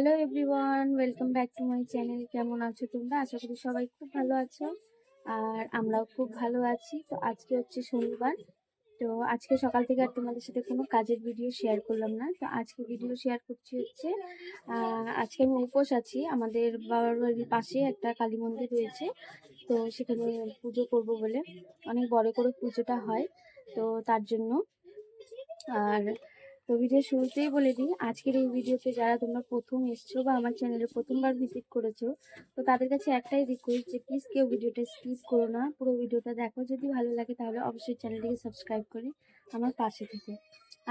Hello everyone, welcome back to my channel. কেমন আছো তোমরা? আশা করি সবাই খুব ভালো আছো আর আমরাও খুব ভালো আছি। তো আজকে হচ্ছে শনিবার। তো আজকে সকাল থেকে আর তোমাদের সাথে কোনো কাজের ভিডিও শেয়ার করলাম না। তো আজকে ভিডিও শেয়ার করছি হচ্ছে আজকে আমি উপোস আছি। আমাদের বাবার বাড়ির পাশে একটা কালী মন্দির রয়েছে, তো সেখানে পুজো করব বলে অনেক বড় করে পুজোটা হয়, তো তার জন্য। আর তো ভিডিও শুরুতেই বলে দিই, আজকের এই ভিডিওতে যারা তোমরা প্রথম এসছো বা আমার চ্যানেলে প্রথমবার ভিজিট করেছো, তো তাদের কাছে একটাই রিকোয়েস্ট যে প্লিজ কেউ ভিডিওটা স্কিপ করো না, পুরো ভিডিওটা দেখো। যদি ভালো লাগে তাহলে অবশ্যই চ্যানেলটিকে সাবস্ক্রাইব করে আমার পাশে থেকে।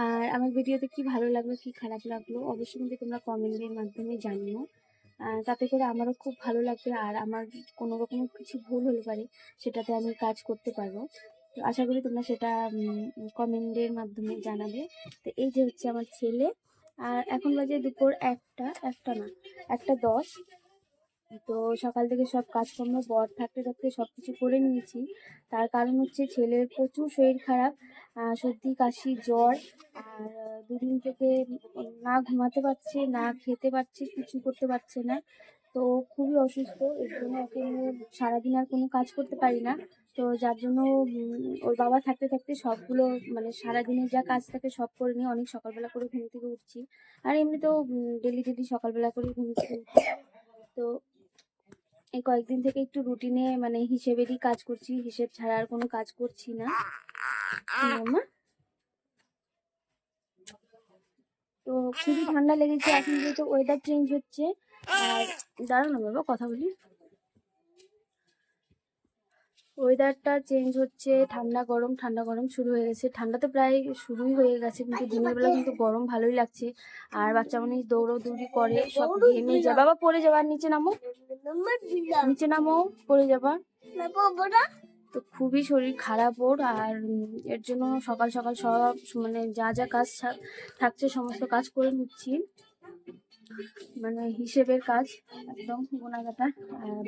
আর আমার ভিডিওতে কি ভালো লাগলো কি খারাপ লাগলো অবশ্যই কিন্তু তোমরা কমেন্টের মাধ্যমে জানিও। তাতে করে আমারও খুব ভালো লাগবে, আর আমার কোনো রকম কিছু ভুল হলে পারে সেটাতে আমি কাজ করতে পারবো। তো আশা করি তোমরা সেটা কমেন্টের মাধ্যমে জানাবে। তো এই যে হচ্ছে আমার ছেলে, আর এখন বাজে দুপুর একটা না 1:10। তো সকাল থেকে সব কাজকর্ম বর থাকতে থাকতে সব কিছু করে নিয়েছি। তার কারণ হচ্ছে ছেলের প্রচুর শরীর খারাপ, সর্দি কাশি জ্বর। আর দুদিন থেকে না ঘুমাতে পারছে না খেতে পারছে, কিছু করতে পারছে না। তো খুবই অসুস্থ, এর জন্য ওকে নিয়ে সারাদিন আর কোনো কাজ করতে পারি না। তো যার জন্য ওর বাবা থাকতে থাকতে সবগুলো মানে সারাদিনের যা কাজ থাকে সব করে নিয়ে অনেক সকালবেলা করে ঘুম থেকে উঠছি। আর এমনিতেও ডেলি সকালবেলা করে ঘুম থেকে উঠি। তো এই কয়েকদিন থেকে একটু রুটিনে মানে হিসেবেরই কাজ করছি, হিসেব ছাড়া আর কোনো কাজ করছি না। মামা, তো খুবই ঠান্ডা লেগেছে এখন যেহেতু ওয়েদার চেঞ্জ হচ্ছে। আর দাঁড়াও না বাবা, কথা বলি। ওয়েদারটা চেঞ্জ হচ্ছে, ঠান্ডা গরম শুরু হয়ে গেছে। ঠান্ডা তো প্রায় শুরুই হয়ে গেছে, কিন্তু দিনের বেলা কিন্তু গরম ভালোই লাগছে। আর বাচ্চা মানুষ দৌড়ি করে সব ঘেমে যায়। বাবা পড়ে যাবা, নিচে নামো, নিচে নামো, পড়ে যাবা। তো খুবই শরীর খারাপ ওর, আর এর জন্য সকাল সকাল সব মানে যা যা কাজ থাকছে সমস্ত কাজ করে নিচ্ছি, মানে হিসেবের কাজ একদম গোনাগাটা।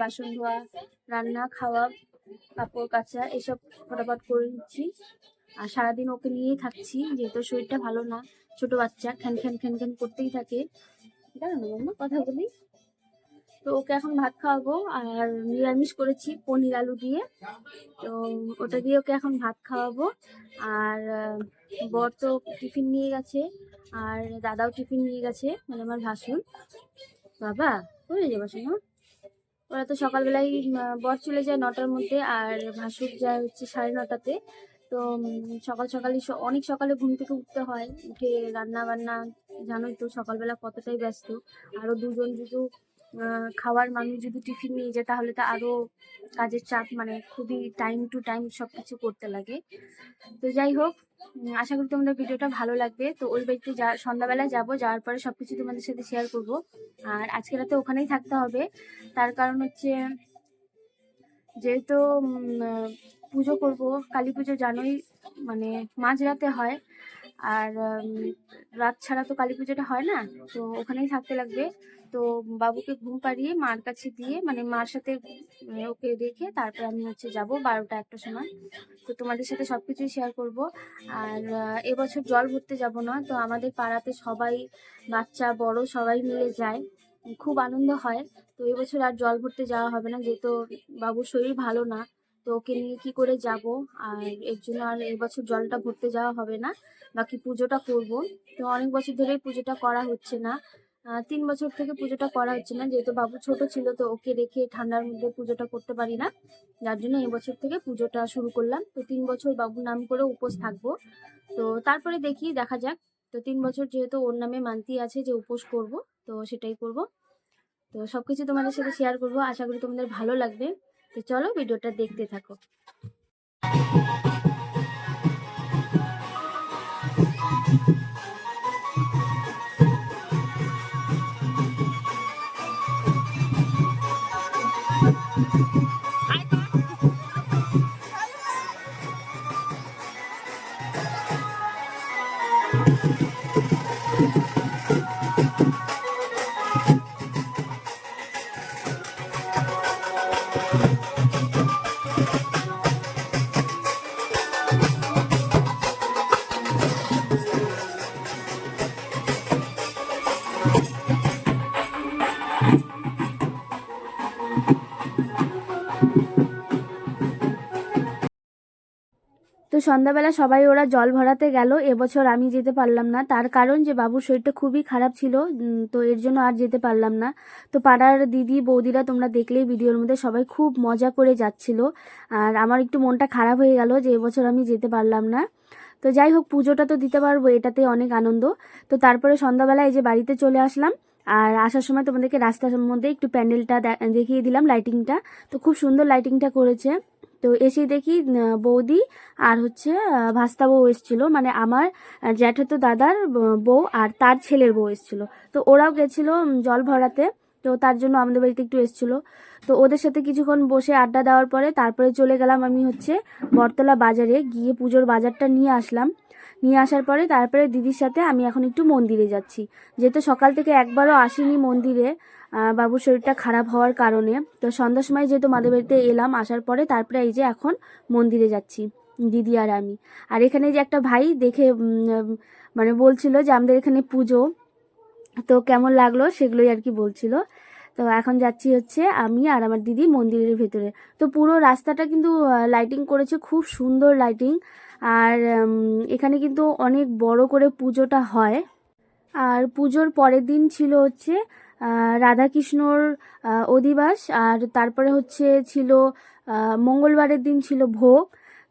বাসন ধোয়া, রান্না, খাওয়া, কাপড় কাচা এসব ফটাফট করে নিচ্ছি। আর সারাদিন ওকে নিয়েই থাকছি, যেহেতু শরীরটা ভালো না। ছোট বাচ্চা খ্যান খ্যান খ্যান খ্যান করতেই থাকে। দাঁড়ানো মাম্মা, কথা বলি। তো ওকে এখন ভাত খাওয়াবো, আর নিরামিষ করেছি পনির আলু দিয়ে, তো ওটা দিয়ে ওকে এখন ভাত খাওয়াবো। আর বর তো টিফিন নিয়ে গেছে, আর দাদাও টিফিন নিয়ে গেছে, মানে আমার ভাসুর। বাবা কোথায় যাবো শোনো? ওরা তো সকালবেলায় বর চলে যায় 9টার মধ্যে, আর ভাসুর যায় হচ্ছে 9:30-তে। তো সকাল সকালই অনেক সকালে ঘুম থেকে উঠতে হয়, উঠে রান্না বান্না, জানোই তো সকালবেলা কতটাই ব্যস্ত। আরও দুজন যদি খাওয়ার মানুষ যদি টিফিন নিয়ে যায় তাহলে তো আরও কাজের চাপ, মানে খুবই টাইম টু টাইম সব কিছু করতে লাগে। তো যাই হোক, আশা করি তোমাদের ভিডিওটা ভালো লাগবে। তো ওই বাড়িতে সন্ধ্যাবেলায় যাবো, যাওয়ার পরে সবকিছু তোমাদের সাথে শেয়ার করব। আর আজকে রাতে ওখানেই থাকতে হবে, তার কারণ হচ্ছে যেহেতু পুজো করব, কালী পুজো জানোই মানে মাঝরাতে হয়। আর রাত ছাড়া তো কালী পুজোটা হয় না, তো ওখানেই থাকতে লাগবে। তো বাবুকে ঘুম পাড়িয়ে মার কাছে দিয়ে, মানে মার সাথে ওকে রেখে তারপর আমি হচ্ছে যাবো 12টা-1টার সময়। তো তোমাদের সাথে সব কিছুই শেয়ার করব। আর এবছর জল ভরতে যাব না, তো আমাদের পাড়াতে সবাই, বাচ্চা বড় সবাই মিলে যায়, খুব আনন্দ হয়। তো এবছর আর জল ভরতে যাওয়া হবে না, যেহেতু বাবুর শরীর ভালো না। তো ওকে নিয়ে কি করে যাব, আর এর জন্য আর এবছর জলটা ভরতে যাওয়া হবে না, বাকি পুজোটা করব। তো অনেক বছর ধরেই পুজোটা করা হচ্ছে না, 3 বছর থেকে পুজোটা করা হচ্ছে না, যেহেতু বাবু ছোট ছিল তো ওকে রেখে ঠান্ডার মধ্যে পুজোটা করতে পারি না। যার জন্য এবছর থেকে পুজোটা শুরু করলাম। তো 3 বছর বাবুর নাম করে উপোস থাকবো। তো তারপরে দেখা যাক। তো 3 বছর যেহেতু ওর নামে মানতি আছে যে উপোস করব, তো সেটাই করব। তো সবকিছু তোমাদের সাথে শেয়ার করব, আশা করি তোমাদের ভালো লাগবে। তো চলো ভিডিওটা দেখতে থাকো। সন্ধ্যাবেলা সবাই ওরা জল ভরাতে গেল, এবছর আমি যেতে পারলাম না, তার কারণ যে বাবুর শরীরটা খুবই খারাপ ছিল, তো এর জন্য আর যেতে পারলাম না। তো পাড়ার দিদি বৌদিরা তোমরা দেখলেই ভিডিওর মধ্যে সবাই খুব মজা করে যাচ্ছিল, আর আমার একটু মনটা খারাপ হয়ে গেল যে এবছর আমি যেতে পারলাম না। তো যাই হোক, পুজোটা তো দিতে পারবো, এটাতে অনেক আনন্দ। তো তারপরে সন্ধ্যাবেলা এই যে বাড়িতে চলে আসলাম, আর আসার সময় তোমাদেরকে রাস্তার মধ্যে একটু প্যান্ডেলটা দেখিয়ে দিলাম, লাইটিংটা। তো খুব সুন্দর লাইটিংটা করেছে। তো এসেই দেখি বৌদি আর হচ্ছে ভাস্তা বউ এসেছিলো, মানে আমার জ্যাঠাতো দাদার বউ আর তার ছেলের বউ এসেছিলো। তো ওরাও গেছিলো জল ভরাতে, তো তার জন্য আমাদের বাড়িতে একটু এসেছিলো। তো ওদের সাথে কিছুক্ষণ বসে আড্ডা দেওয়ার পরে তারপরে চলে গেলাম আমি হচ্ছে বটতলা বাজারে, গিয়ে পুজোর বাজারটা নিয়ে আসলাম। নিয়ে আসার পরে তারপরে দিদির সাথে আমি এখন একটু মন্দিরে যাচ্ছি, যেহেতু সকাল থেকে একবারও আসিনি মন্দিরে বাবুর শরীরটা খারাপ হওয়ার কারণে। তো সন্ধ্যার সময় যেহেতু মাদের বাড়িতে এলাম, আসার পরে তারপরে এই যে এখন মন্দিরে যাচ্ছি দিদি আর আমি। আর এখানে যে একটা ভাই দেখে মানে বলছিল যে আমাদের এখানে পুজো, তো কেমন লাগলো সেগুলোই আর কি বলছিল। তো এখন যাচ্ছি হচ্ছে আমি আর আমার দিদি মন্দিরের ভেতরে। তো পুরো রাস্তাটা কিন্তু লাইটিং করেছে, খুব সুন্দর লাইটিং। আর এখানে কিন্তু অনেক বড় করে পুজোটা হয়। আর পুজোর পরের দিন ছিল হচ্ছে রাধাকৃষ্ণর অধিবাস, আর তারপরে হচ্ছে ছিল মঙ্গলবারের দিন ছিল ভোগ।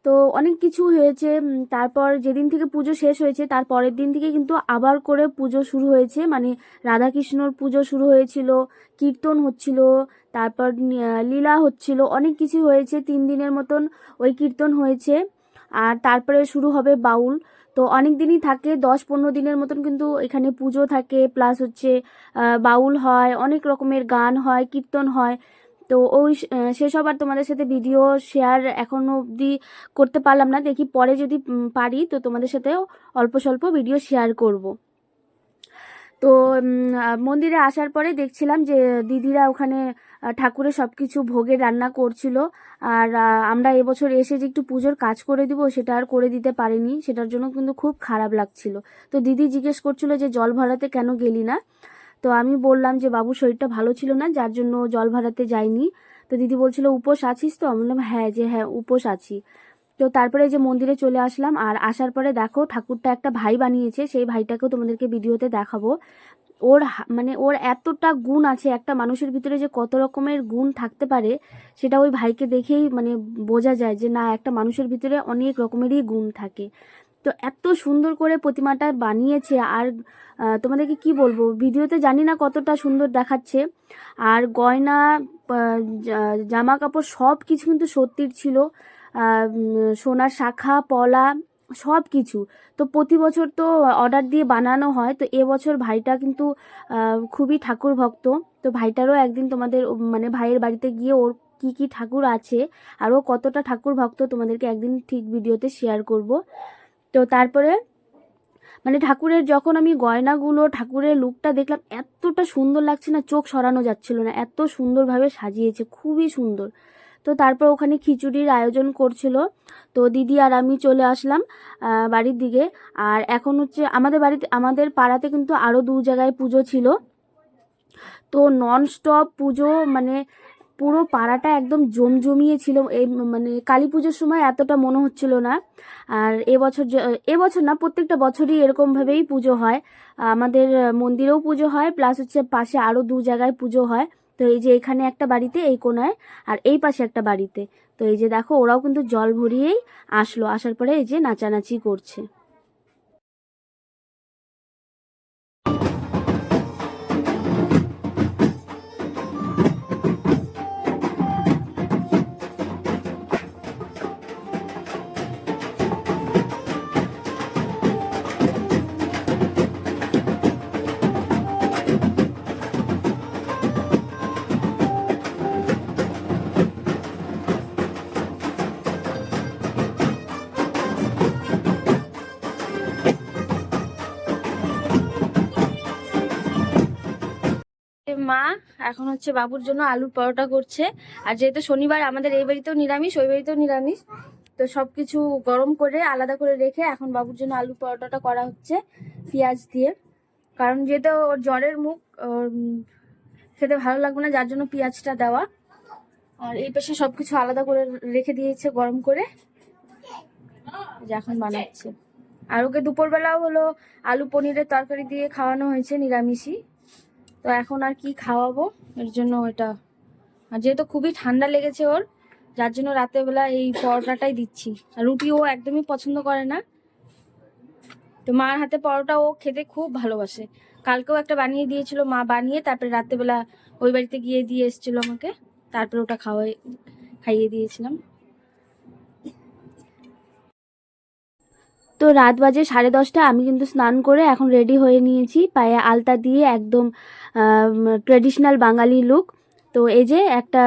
তো অনেক কিছু হয়েছে। তারপর যেদিন থেকে পুজো শেষ হয়েছে তার পরের দিন থেকে কিন্তু আবার করে পুজো শুরু হয়েছে, মানে রাধাকৃষ্ণর পুজো শুরু হয়েছিল, কীর্তন হচ্ছিল, তারপর লীলা হচ্ছিল, অনেক কিছু হয়েছে। 3 দিনের মতন ওই কীর্তন হয়েছে, আর তারপরে শুরু হবে বাউল। তো অনেক দিনই থাকে, 10-15 দিনের মতন কিন্তু এখানে পুজো থাকে, প্লাস হচ্ছে বাউল হয়, অনেক রকমের গান হয়, কীর্তন হয়। তো ওই সেসব আর তোমাদের সাথে ভিডিও শেয়ার এখনো অবধি করতে পারলাম না, দেখি পরে যদি পারি তো তোমাদের সাথেও অল্প স্বল্প ভিডিও শেয়ার করব। তো মন্দিরে আসার পরে দেখছিলাম যে দিদিরা ওখানে ঠাকুরের সব কিছু ভোগের রান্না করছিল। আর আমরা এবছর এসে যে একটু পুজোর কাজ করে দিব সেটা আর করে দিতে পারিনি, সেটার জন্য কিন্তু খুব খারাপ লাগছিল। তো দিদি জিজ্ঞেস করছিল যে জল ভরাতে কেন গেলি না। তো আমি বললাম যে বাবুর শরীরটা ভালো ছিল না, যার জন্য জল ভরাতে যাইনি। তো দিদি বলছিল উপোস আছিস? তো আমি বললাম হ্যাঁ, যে হ্যাঁ উপোস আছি। তো তারপরে যে মন্দিরে চলে আসলাম, আর আসার পরে দেখো ঠাকুরটা একটা ভাই বানিয়েছে, সেই ভাইটাকেও তোমাদেরকে ভিডিওতে দেখাবো। ওর মানে ওর এতটা গুণ আছে, একটা মানুষের ভিতরে যে কত রকমের গুণ থাকতে পারে সেটা ওই ভাইকে দেখেই মানে বোঝা যায় যে না, একটা মানুষের ভিতরে অনেক রকমেরই গুণ থাকে। তো এত সুন্দর করে প্রতিমাটা বানিয়েছে, আর তোমাদেরকে কি বলবো, ভিডিওতে জানি না কতটা সুন্দর দেখাচ্ছে। আর গয়না, জামা কাপড় সব কিছু কিন্তু সত্যির ছিল, সোনার শাখা পলা সব কিছু। তো প্রতি বছর তো অর্ডার দিয়ে বানানো হয়, তো এবছর ভাইটা কিন্তু খুবই ঠাকুর ভক্ত। তো ভাইটারও একদিন তোমাদের মানে ভাইয়ের বাড়িতে গিয়ে ওর কি কি ঠাকুর আছে আর ও কতটা ঠাকুর ভক্ত তোমাদেরকে একদিন ঠিক ভিডিওতে শেয়ার করব। তো তারপরে মানে ঠাকুরের যখন আমি গয়নাগুলো, ঠাকুরের লুকটা দেখলাম, এতটা সুন্দর লাগছে না, চোখ সরানো যাচ্ছিল না, এত সুন্দরভাবে সাজিয়েছে, খুবই সুন্দর। তো তারপর ওখানে খিচুড়ির আয়োজন করছিল, তো দিদি আর আমি চলে আসলাম বাড়ির দিকে। আর এখন হচ্ছে আমাদের বাড়িতে, আমাদের পাড়াতে কিন্তু আরও 2 জায়গায় পুজো ছিল। তো নন স্টপ পুজো, মানে পুরো পাড়াটা একদম জমজমিয়ে ছিল। এই মানে কালী পুজোর সময় এতটা মনে হচ্ছিল না। আর এবছর না, প্রত্যেকটা বছরই এরকমভাবেই পুজো হয়। আমাদের মন্দিরেও পুজো হয়, প্লাস হচ্ছে পাশে আরও 2 জায়গায় পুজো হয়। তো এই যে এখানে একটা বাড়িতে এই কোনায়, আর এই পাশে একটা বাড়িতে। তো এই যে দেখো ওরাও কিন্তু জল ভরিয়েই আসলো, আসার পরে এই যে নাচানাচি করছে। মা এখন হচ্ছে বাবুর জন্য আলুর পরোটা করছে। আর যেহেতু শনিবার আমাদের এই বাড়িতেও নিরামিষ, ওই বাড়িতেও নিরামিষ, তো সবকিছু গরম করে আলাদা করে রেখে এখন বাবুর জন্য আলুর পরোটাটা করা হচ্ছে পেঁয়াজ দিয়ে। কারণ যেহেতু ওর জ্বরের মুখ, ওর খেতে ভালো লাগবে না, যার জন্য পেঁয়াজটা দেওয়া। আর এই পাশে সবকিছু আলাদা করে রেখে দিয়েছে গরম করে। যে এখন বানাচ্ছে। আর ওকে দুপুরবেলাও হলো আলু পনিরের তরকারি দিয়ে খাওয়ানো হয়েছে নিরামিষই। তো এখন আর কি খাওয়াবো, এর জন্য ওটা। আর যেহেতু খুবই ঠান্ডা লেগেছে ওর, যার জন্য রাতেরবেলা এই পরোটাটাই দিচ্ছি। আর রুটি ও একদমই পছন্দ করে না, তো মার হাতে পরোটা ও খেতে খুব ভালোবাসে। কালকেও একটা বানিয়ে দিয়েছিল মা, বানিয়ে তারপরে রাত্রেবেলা ওই বাড়িতে গিয়ে দিয়ে এসেছিল আমাকে, তারপরে ওটা খাইয়ে দিয়েছিলাম। তো রাত বাজে 10:30, আমি কিন্তু স্নান করে এখন রেডি হয়ে নিয়েছি, পায়ে আলতা দিয়ে একদম ট্রেডিশনাল বাঙালি লুক। তো এই যে একটা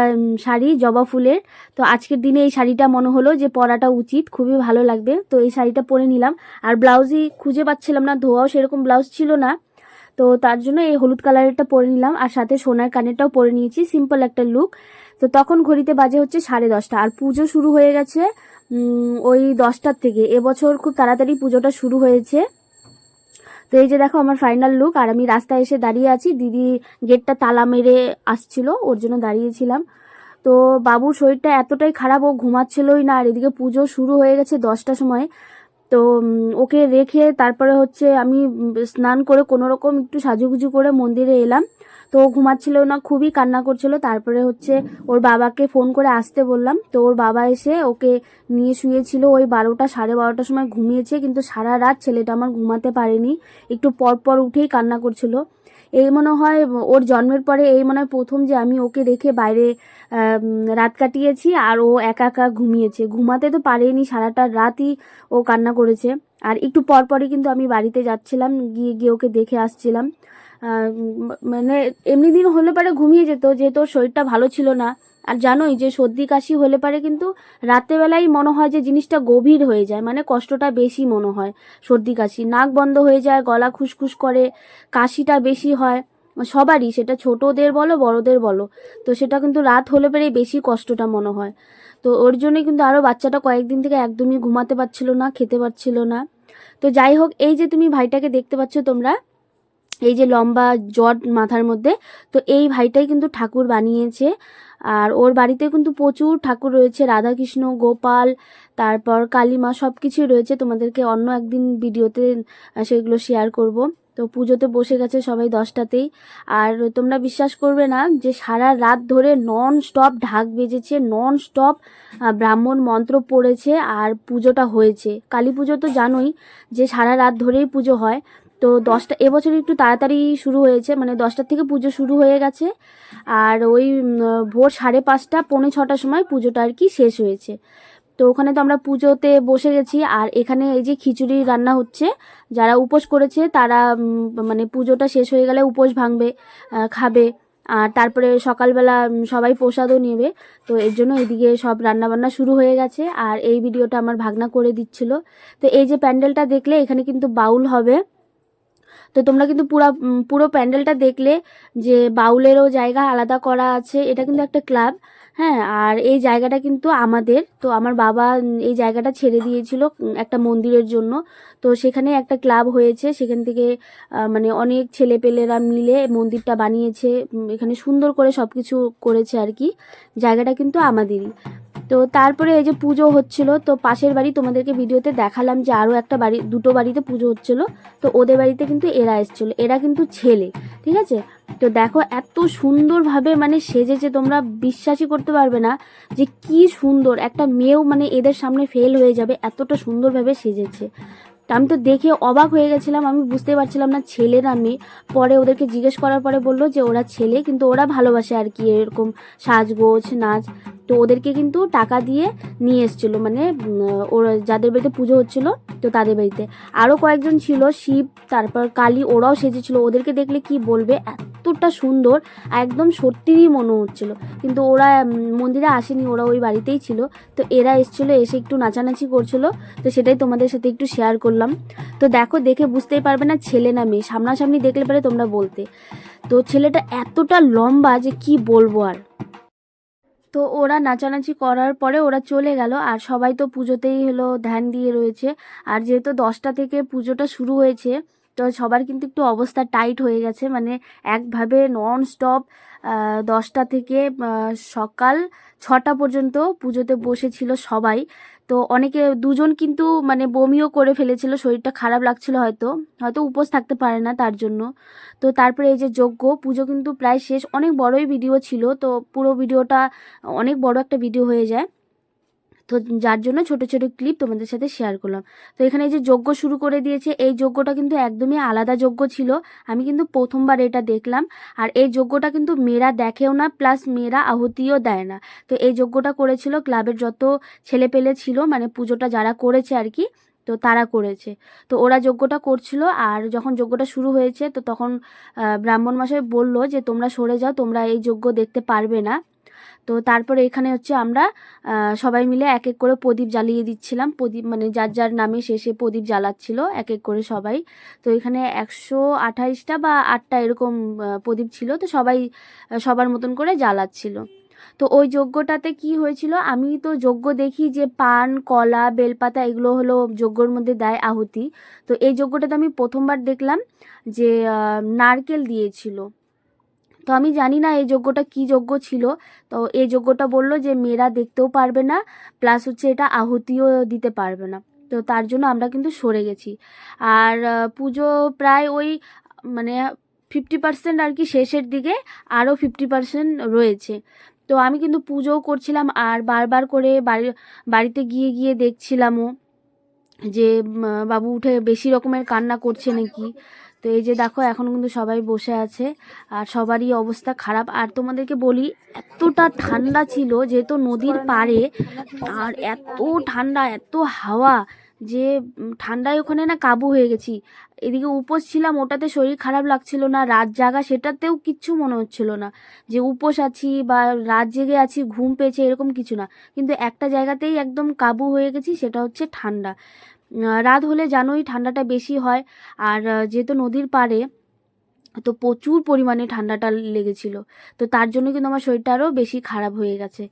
শাড়ি জবা ফুলের, তো আজকের দিনে এই শাড়িটা মনে হলো যে পরাটা উচিত, খুবই ভালো লাগবে, তো এই শাড়িটা পরে নিলাম। আর ব্লাউজই খুঁজে পাচ্ছিলাম না, ধোয়াও সেরকম ব্লাউজ ছিল না, তো তার জন্য এই হলুদ কালারেরটা পরে নিলাম, আর সাথে সোনার কানেরটাও পরে নিয়েছি, সিম্পল একটা লুক। তো তখন ঘড়িতে বাজে হচ্ছে 10:30, আর পুজো শুরু হয়ে গেছে ওই 10টার থেকে। এবছর খুব তাড়াতাড়ি পুজোটা শুরু হয়েছে। তো এই যে দেখো আমার ফাইনাল লুক, আর আমি রাস্তায় এসে দাঁড়িয়ে আছি, দিদি গেটটা তালা মেরে আসছিল, ওর জন্য দাঁড়িয়েছিলাম। তো বাবুর শরীরটা এতটাই খারাপ, ও ঘুমাচ্ছিলই না, আর এদিকে পুজো শুরু হয়ে গেছে 10টার সময়। তো ওকে রেখে তারপরে হচ্ছে আমি স্নান করে কোনো রকম একটু সাজুগুজু করে মন্দিরে এলাম। তো ও ঘুমাচ্ছিল না, খুবই কান্না করছিল। তারপরে হচ্ছে ওর বাবাকে ফোন করে আসতে বললাম, তো ওর বাবা এসে ওকে নিয়ে শুয়েছিল। ওই 12টা 12:30টার সময় ঘুমিয়েছে, কিন্তু সারা রাত ছেলেটা আমার ঘুমাতে পারেনি, একটু পর পর উঠেই কান্না করছিল। এই মনে হয় ওর জন্মের পরে এই মনে হয় প্রথম যে আমি ওকে রেখে বাইরে রাত কাটিয়েছি, আর ও একা একা ঘুমিয়েছে, ঘুমাতে তো পারেনি, সারাটা রাতই ও কান্না করেছে। আর একটু পর পরই কিন্তু আমি বাড়িতে যাচ্ছিলাম, গিয়ে গিয়ে ওকে দেখে আসছিলাম। মানে এমনি দিন হলে পারে ঘুমিয়ে যেত, যেহেতু ওর শরীরটা ভালো ছিল না। আর জানোই যে সর্দি কাশি হলে পারে কিন্তু রাত্রেবেলাই মনে হয় যে জিনিসটা গভীর হয়ে যায়, মানে কষ্টটা বেশি মনে হয়। সর্দি কাশি, নাক বন্ধ হয়ে যায়, গলা খুসখুস করে, কাশিটা বেশি হয় সবারই, সেটা ছোটদের বলো বড়দের বলো। তো সেটা কিন্তু রাত হলে পরে বেশি কষ্টটা মনে হয়। তো ওর জন্য কিন্তু আরও বাচ্চাটা কয়েকদিন থেকে একদমই ঘুমাতে পারছিল না, খেতে পারছিল না। তো যাই হোক, এই যে তুমি ভাইটাকে দেখতে পাচ্ছ তোমরা, এই যে লম্বা জট মাথার মধ্যে, তো এই ভাইটাই কিন্তু ঠাকুর বানিয়েছে। আর ওর বাড়িতে কিন্তু প্রচুর ঠাকুর রয়েছে, রাধাকৃষ্ণ, গোপাল, তারপর কালীমা, সব কিছুই রয়েছে। তোমাদেরকে অন্য একদিন ভিডিওতে সেগুলো শেয়ার করব। তো পুজোতে বসে গেছে সবাই 10টাতেই। আর তোমরা বিশ্বাস করবে না যে সারা রাত ধরে নন স্টপ ঢাক বেজেছে, নন স্টপ ব্রাহ্মণ মন্ত্র পড়েছে, আর পুজোটা হয়েছে। কালী পুজো তো জানোই যে সারা রাত ধরেই পুজো হয়। তো 10টা এবছর একটু তাড়াতাড়ি শুরু হয়েছে, মানে 10টার থেকে পুজো শুরু হয়ে গেছে, আর ওই ভোর 5:30 5:45টার সময় পুজোটা আর কি শেষ হয়েছে। তো ওখানে তো আমরা পুজোতে বসে গেছি, আর এখানে এই যে খিচুড়ি রান্না হচ্ছে, যারা উপোস করেছে তারা মানে পুজোটা শেষ হয়ে গেলে উপোস ভাঙবে, খাবে। আর তারপরে সকালবেলা সবাই প্রসাদও নেবে। তো এর জন্য এদিকে সব রান্নাবান্না শুরু হয়ে গেছে, আর এই ভিডিওটা আমার ভাগনা করে দিচ্ছিল। তো এই যে প্যান্ডেলটা দেখলে, এখানে কিন্তু বাউল হবে। তো তোমরা কিন্তু পুরো প্যান্ডেলটা দেখলে যে বাউলেরও জায়গা আলাদা করা আছে, এটা কিন্তু একটা ক্লাব। হ্যাঁ, আর এই জায়গাটা কিন্তু আমাদের, তো আমার বাবা এই জায়গাটা ছেড়ে দিয়েছিল একটা মন্দিরের জন্য। তো সেখানে একটা ক্লাব হয়েছে, সেখান থেকে মানে অনেক ছেলেপেলেরা মিলে মন্দিরটা বানিয়েছে, এখানে সুন্দর করে সব কিছু করেছে আর কি। জায়গাটা কিন্তু আমাদেরই। তো তারপরে এই যে পুজো হচ্ছিল, তো পাশের বাড়ি তোমাদেরকে ভিডিওতে দেখালাম যে আরও একটা বাড়ি, দুটো বাড়িতে পুজো হচ্ছিল। তো ওদের বাড়িতে কিন্তু এরা এসেছিল, এরা কিন্তু ছেলে, ঠিক আছে। তো দেখো এত সুন্দরভাবে মানে সেজেছে, তোমরা বিশ্বাসই করতে পারবে না যে কি সুন্দর, একটা মেয়েও মানে এদের সামনে ফেল হয়ে যাবে, এতটা সুন্দরভাবে সেজেছে। তা আমি তো দেখে অবাক হয়ে গেছিলাম, আমি বুঝতে পারছিলাম না ছেলে না মেয়ে। পরে ওদেরকে জিজ্ঞেস করার পরে বললো যে ওরা ছেলে, কিন্তু ওরা ভালোবাসে আর কি এরকম সাজগোজ নাচ। তো ওদেরকে কিন্তু টাকা দিয়ে নিয়ে এসেছিলো, মানে ওরা যাদের বাড়িতে পুজো হচ্ছিলো, তো তাদের বাড়িতে আরও কয়েকজন ছিল, শিব তারপর কালী, ওরাও সেজেছিল। ওদেরকে দেখলে কি বলবে, এতটা সুন্দর, একদম সত্যিই মনে হচ্ছিল। কিন্তু ওরা মন্দিরে আসেনি, ওরা ওই বাড়িতেই ছিল। তো এরা এসেছিলো, এসে একটু নাচানাচি করছিল, তো সেটাই তোমাদের সাথে একটু শেয়ার করলাম। তো দেখো, দেখে বুঝতেই পারবে না ছেলে না মেয়ে, সামনাসামনি দেখলে পারে তোমরা বলতে। তো ছেলেটা এতটা লম্বা যে কি বলবো আর। তো ওরা নাচানাচি করার পরে ওরা চলে গেল, আর সবাই তো পুজোতেই হলো ধ্যান দিয়ে রয়েছে। আর যেহেতু 10টা থেকে পুজোটা শুরু হয়েছে, তো সবার কিন্তু একটু অবস্থা টাইট হয়ে গেছে, মানে একভাবে নন স্টপ 10টা থেকে সকাল 6টা পর্যন্ত পুজোতে বসেছিল সবাই। তো অনেকে দুজন কিন্তু মানে বমিও করে ফেলেছিল, শরীরটা খারাপ লাগছিল, হয়তো হয়তো উপোস থাকতে পারে না তার জন্য। তো তারপরে এই যে যজ্ঞ পুজো কিন্তু প্রায় শেষ, অনেক বড়ই ভিডিও ছিল, তো পুরো ভিডিওটা অনেক বড় একটা ভিডিও হয়ে যায়, তো যার জন্য ছোট ছোট ক্লিপ তোমাদের সাথে শেয়ার করলাম। তো এখানে এই যে যজ্ঞ শুরু করে দিয়েছে, এই যজ্ঞটা কিন্তু একদমই আলাদা যজ্ঞ ছিল, আমি কিন্তু প্রথমবার এটা দেখলাম। আর এই যজ্ঞটা কিন্তু মেয়েরা দেখেও না, প্লাস মেয়েরা আহুতিও দেয় না। তো এই যজ্ঞটা করেছিল ক্লাবের যত ছেলেপেলে ছিল, মানে পুজোটা যারা করেছে আর কি, তো তারা করেছে। তো ওরা যজ্ঞটা করছিল, আর যখন যজ্ঞটা শুরু হয়েছে তো তখন ব্রাহ্মণ মশাই বলল যে তোমরা সরে যাও, তোমরা এই যজ্ঞ দেখতে পারবে না। তো তারপরে এখানে হচ্ছে আমরা সবাই মিলে এক এক করে প্রদীপ জ্বালিয়ে দিচ্ছিলাম, প্রদীপ মানে যার যার নামে শেষে প্রদীপ জ্বালাচ্ছিল এক এক করে সবাই। তো এখানে 128টা বা 8টা এরকম প্রদীপ ছিল, তো সবাই সবার মতন করে জ্বালাচ্ছিল। তো ওই যজ্ঞটাতে কি হয়েছিল, আমি তো যজ্ঞ দেখি যে পান কলা বেলপাতা এগুলো হলো যজ্ঞর মধ্যে দেয় আহুতি, তো এই যজ্ঞটাতে আমি প্রথমবার দেখলাম যে নারকেল দিয়েছিল। তো আমি জানি না এই যজ্ঞটা কি যজ্ঞ ছিল, তো এই যজ্ঞটা বললো যে মেয়েরা দেখতেও পারবে না, প্লাস হচ্ছে এটা আহুতিও দিতে পারবে না। তো তার জন্য আমরা কিন্তু সরে গেছি। আর পুজো প্রায় ওই মানে 50% আর কি শেষের দিকে, আরও 50% রয়েছে। তো আমি কিন্তু পুজোও করছিলাম, আর বারবার করে বাড়িতে গিয়ে গিয়ে দেখছিলামও যে বাবু উঠে বেশি রকমের কান্না করছে নাকি। তো এই যে দেখো এখন কিন্তু সবাই বসে আছে, আর সবারই অবস্থা খারাপ। আর তোমাদেরকে বলি এতটা ঠান্ডা ছিল, যেহেতু নদীর পাড়ে, আর এত ঠান্ডা এত হাওয়া যে ঠান্ডায় ওখানে না কাবু হয়ে গেছি। এদিকে উপোস ছিলাম, ওটাতে শরীর খারাপ লাগছিল না, রাত জাগা সেটাতেও কিচ্ছু মনে হচ্ছিল না যে উপোস আছি বা রাত জেগে আছি ঘুম পেয়েছে, এরকম কিছু না। কিন্তু একটা জায়গাতেই একদম কাবু হয়ে গেছি, সেটা হচ্ছে ঠান্ডা। রাত হলে জানোই ঠান্ডাটা বেশি হয়, আর যেহেতু নদীর পাড়ে তো প্রচুর পরিমাণে ঠান্ডাটা লেগেছিল, তো তার জন্য কিন্তু আমার শরীরটা আরও বেশি খারাপ হয়ে গেছে।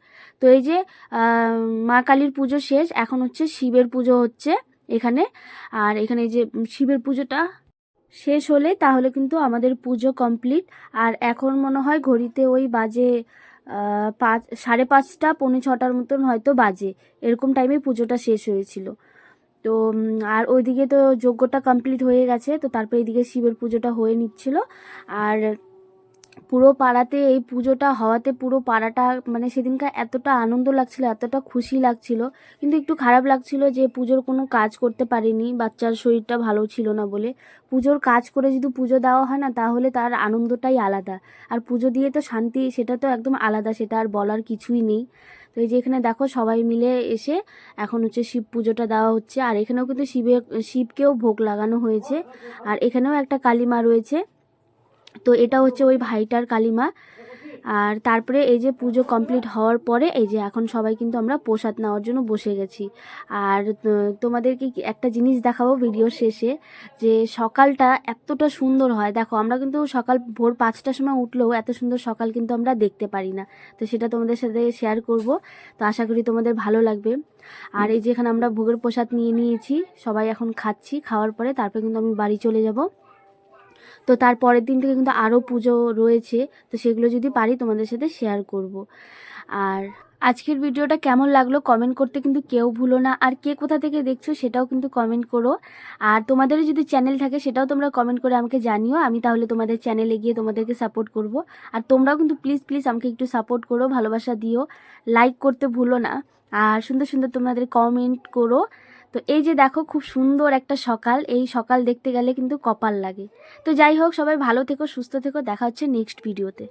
তো এই যে মা কালীর পুজো শেষ, এখন হচ্ছে শিবের পুজো হচ্ছে এখানে। আর এখানে এই যে শিবের পুজোটা শেষ হলে তাহলে কিন্তু আমাদের পুজো কমপ্লিট। আর এখন মনে হয় ঘড়িতে ওই বাজে 5, 5:30, 5:45 মতন হয়তো বাজে, এরকম টাইমে পুজোটা শেষ হয়েছিল। তো আর ওইদিকে তো যজ্ঞটা কমপ্লিট হয়ে গেছে, তো তারপরে এইদিকে শিবের পুজোটা হয়ে নিচ্ছিল। আর পুরো পাড়াতে এই পুজোটা হওয়াতে পুরো পাড়াটা মানে সেদিনকার এতটা আনন্দ লাগছিল, এতটা খুশি লাগছিল, কিন্তু একটু খারাপ লাগছিল যে পুজোর কোনো কাজ করতে পারিনি, বাচ্চার শরীরটা ভালো ছিল না বলে। পুজোর কাজ করে যদি পুজো দেওয়া হয় না, তাহলে তার আনন্দটাই আলাদা, আর পুজো দিয়ে তো শান্তি, সেটা তো একদম আলাদা, সেটা আর বলার কিছুই নেই। তো এই যে এখানে দেখো সবাই মিলে এসে এখন হচ্ছে শিব পুজোটা দেওয়া হচ্ছে, আর এখানেও কিন্তু শিবকেও ভোগ লাগানো হয়েছে। আর এখানেও একটা কালীমা রয়েছে, তো এটা হচ্ছে ওই ভাইটার কালিমা। আর তারপরে এই যে পুজো কমপ্লিট হওয়ার পরে এই যে এখন সবাই কিন্তু আমরা প্রসাদ নেওয়ার জন্য বসে গেছি। আর তোমাদেরকে একটা জিনিস দেখাবো ভিডিওর শেষে, যে সকালটা এতটা সুন্দর হয়। দেখো আমরা কিন্তু সকাল ভোর 5টার সময় উঠলেও এত সুন্দর সকাল কিন্তু আমরা দেখতে পারি না, তো সেটা তোমাদের সাথে শেয়ার করব। তো আশা করি তোমাদের ভালো লাগবে। আর এই যে এখানে আমরা ভোগের প্রসাদ নিয়ে নিয়েছি, সবাই এখন খাচ্ছি, খাওয়ার পরে তারপরে কিন্তু আমি বাড়ি চলে যাব। তো তার পরের দিন থেকে কিন্তু আরও পুজো রয়েছে, তো সেগুলো যদি পারি তোমাদের সাথে শেয়ার করব। আর আজকের ভিডিওটা কেমন লাগলো কমেন্ট করতে কিন্তু কেউ ভুলো না, আর কে কোথা থেকে দেখছো সেটাও কিন্তু কমেন্ট করো। আর তোমাদেরও যদি চ্যানেল থাকে সেটাও তোমরা কমেন্ট করে আমাকে জানিও, আমি তাহলে তোমাদের চ্যানেলে গিয়ে তোমাদেরকে সাপোর্ট করব। আর তোমরাও কিন্তু প্লিজ প্লিজ আমাকে একটু সাপোর্ট করো, ভালোবাসা দিও, লাইক করতে ভুলো না, আর সুন্দর সুন্দর তোমাদের কমেন্ট করো। তো এই যে দেখো খুব সুন্দর একটা সকাল, এই সকাল দেখতে গেলে কিন্তু কপাল লাগে। তো যাই হোক, সবাই ভালো থেকো, সুস্থ থেকো, দেখা হচ্ছে নেক্সট ভিডিওতে।